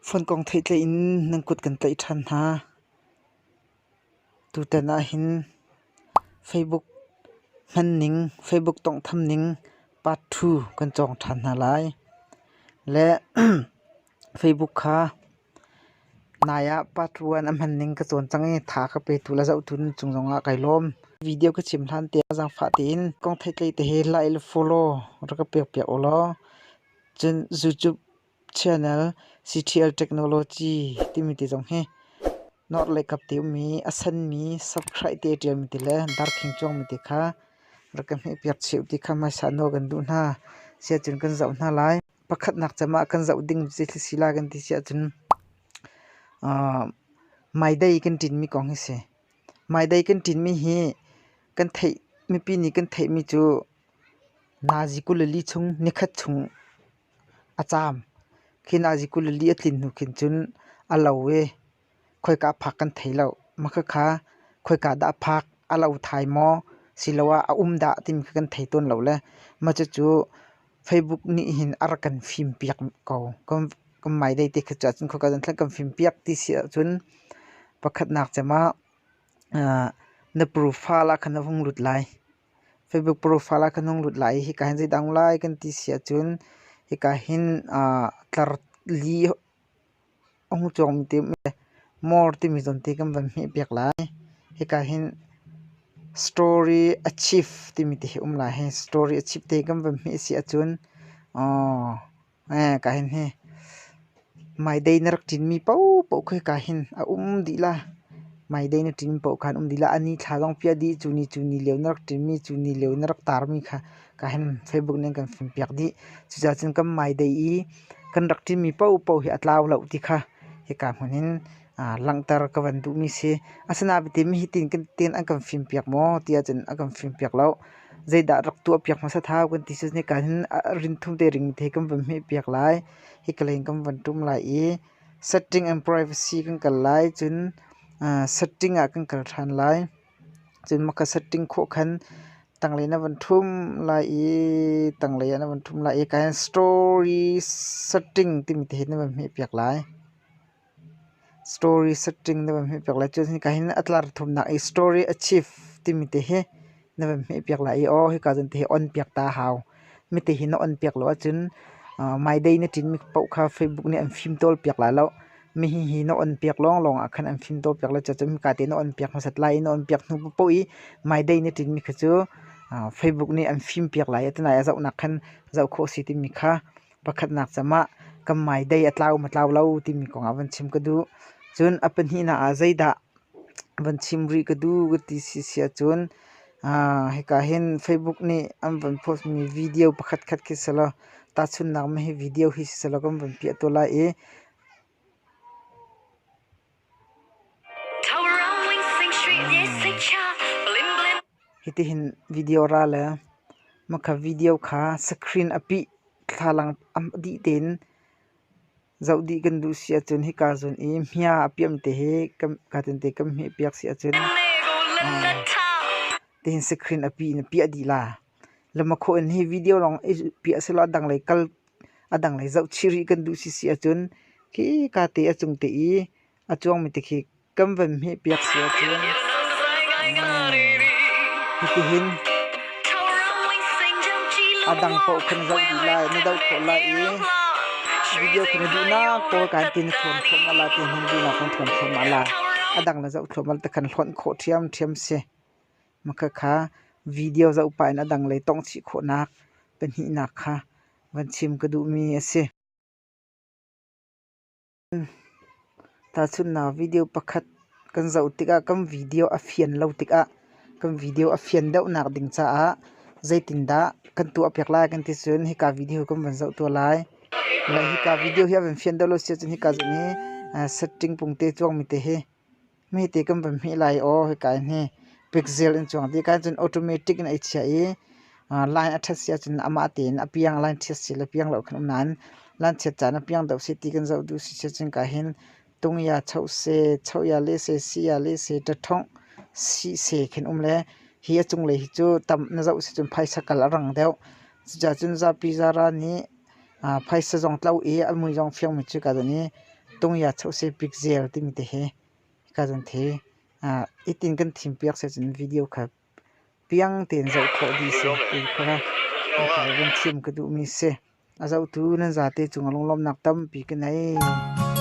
phone kong thei tle in nang kut kan tlai than ha tu ta na hin Facebook manning Facebook tong tham ning part 2 kan chong than na lai le Facebook kha naya part 1 am manning ka chon changi tha ka pe tu la zau tun chungonga kailom video ka chim hlan te jang pha tin kong thei tlai te he like follow ra ka pek pek olo chen YouTube channel CTL technology timiti jong he not like up te mi asan mi subscribe te te mi te le dar khing chong mi te kha rakam he piak cheu ti kha ma sa no gan du na sia chun kan zau na lai pakhat nak chama kan zau ding je sila gan ti sia chun mai dai kan tin mi kong he se mai dai kan tin mi hi kan thei mi pi ni kan thei mi chu naji kulali chung nikhat chung acham khinaji kulali atlin nu khin chun alawe khoi ka phak kan theilo makha kha khoi ka da phak alo thai mo silawa a umda tim kan thei ton lo le ma chu Facebook ni hin arakan phim piak ko kom mai dai te kha chun kho ka jan thla kam phim piak ti sia chun pakhat nak chama na profile a khana hung lut lai Facebook profile a khana hung lut lai hi ka hin dang lai kan ti sia chun hi ka hin tlar li ong chong ti more ti mi zon te kam van mi piak lai hi ka hin story achieve ti mi te la he story achieve te kam van mi si achun ka hin he mai dei narak tin mi pau khoi ka hin di la mai dei na tin pau khan di la ani thalong pia di chuni leu narak tin mi chuni leu narak tar mi kha ka hin Facebook nen kan phim piak di chuja chun kam mai dei i kan rak tin mi pau hi atlaw lo ti kha hi ka hunin langtar ka van du mi se asana bi te mi hitin kan ten an kan phim piak mo tia chen an kan phim piak lo zaida rak tu piak ma sa thaw kan ti se ne kan rin thum te ring the kam van mi piak lai hi kaleng kam van tum lai e setting and privacy kan kal lai chun setting a kan kal than lai chun maka setting kho khan tangle na van thum lai e tangle na van thum lai e kan story setting tim te na van mi piak lai story setting na van mi piak lai chun ka hin atlar thum na e story achieve tim te he na van mi piak lai o hi ka jan te on piak ta haw mi te hin on piak lo chun mai dei na tin mi pau kha Facebook ni an phim tol piak la lo mi hi no on piak long akhan an phim tol piak la cha chum ka te no on piak ma sat lai no on piak nu po i mai dei na tin mi kha chu Facebook ni an phim piak lai atna ya zau na khan zau kho si ti mi kha pakhat nak chama kam mai dei atlaw matlaw lo ti mi ko awan chim ka du chun apan hi na a zaida van chim ri ka du ti si sia chun he ka hin Facebook ni am van post mi video pakhat khat ki sala ta chun nak me video hi sala kam van pi to la e hiti hin video ra la makha video kha screen api thalang am di ten zaudi kan du sia chun hi ka zon e mia apiam te he kam ka ten te kam he piak sia chun ten screen api na pi adi la lama kho en hi video long pi asela dang lai kal adang lai zau chiri kan du si sia chun ki ka te achung te i achong mi te khi kam van me piak sia chun hi hin adang po khan zau di la na dau kho la e video khan du na ko kan tin thon thom ala tin hin du na kon thon thom ala adang la zau thom al ta khan hlon kho thiam se makha kha video zau pa na dang lai tong chi kho nak pen hi na kha van chim ka du mi ase ta chun na video pakhat kan zau tika kam video a fian lo tika kam video a fian deuh nak ding cha a zaitin da kan tu apyak la kan ti chun hi ka video kam van zau to lai la hi ka video hi van fian deuh lo se chun hi ka jani setting pungte chong mi te he mi te kam van mi lai o hi ka he pixel in chong ti ka chun automatic na ichia e line attach sia chun ama ten apiang line this sil apiang lo khan nan lan chet cha na piang dau se ti kan zau du si chun ka hin tung ya chau se chau ya le se si ya le se ta thong si se khen le hi achung le hi chu tam na zau se chun phai sakal rang deu cha chun za pi za ra ni phai sa jong tlau e amui jong fyang mi chu ka ni tong ya chau se pixel ti mi te he ka jan the itin kan thim piak se chen video kha piang ten zau kho di se ti kha kan thim ka du mi se azau tu nan za te chung along lom nak tam pi ka nai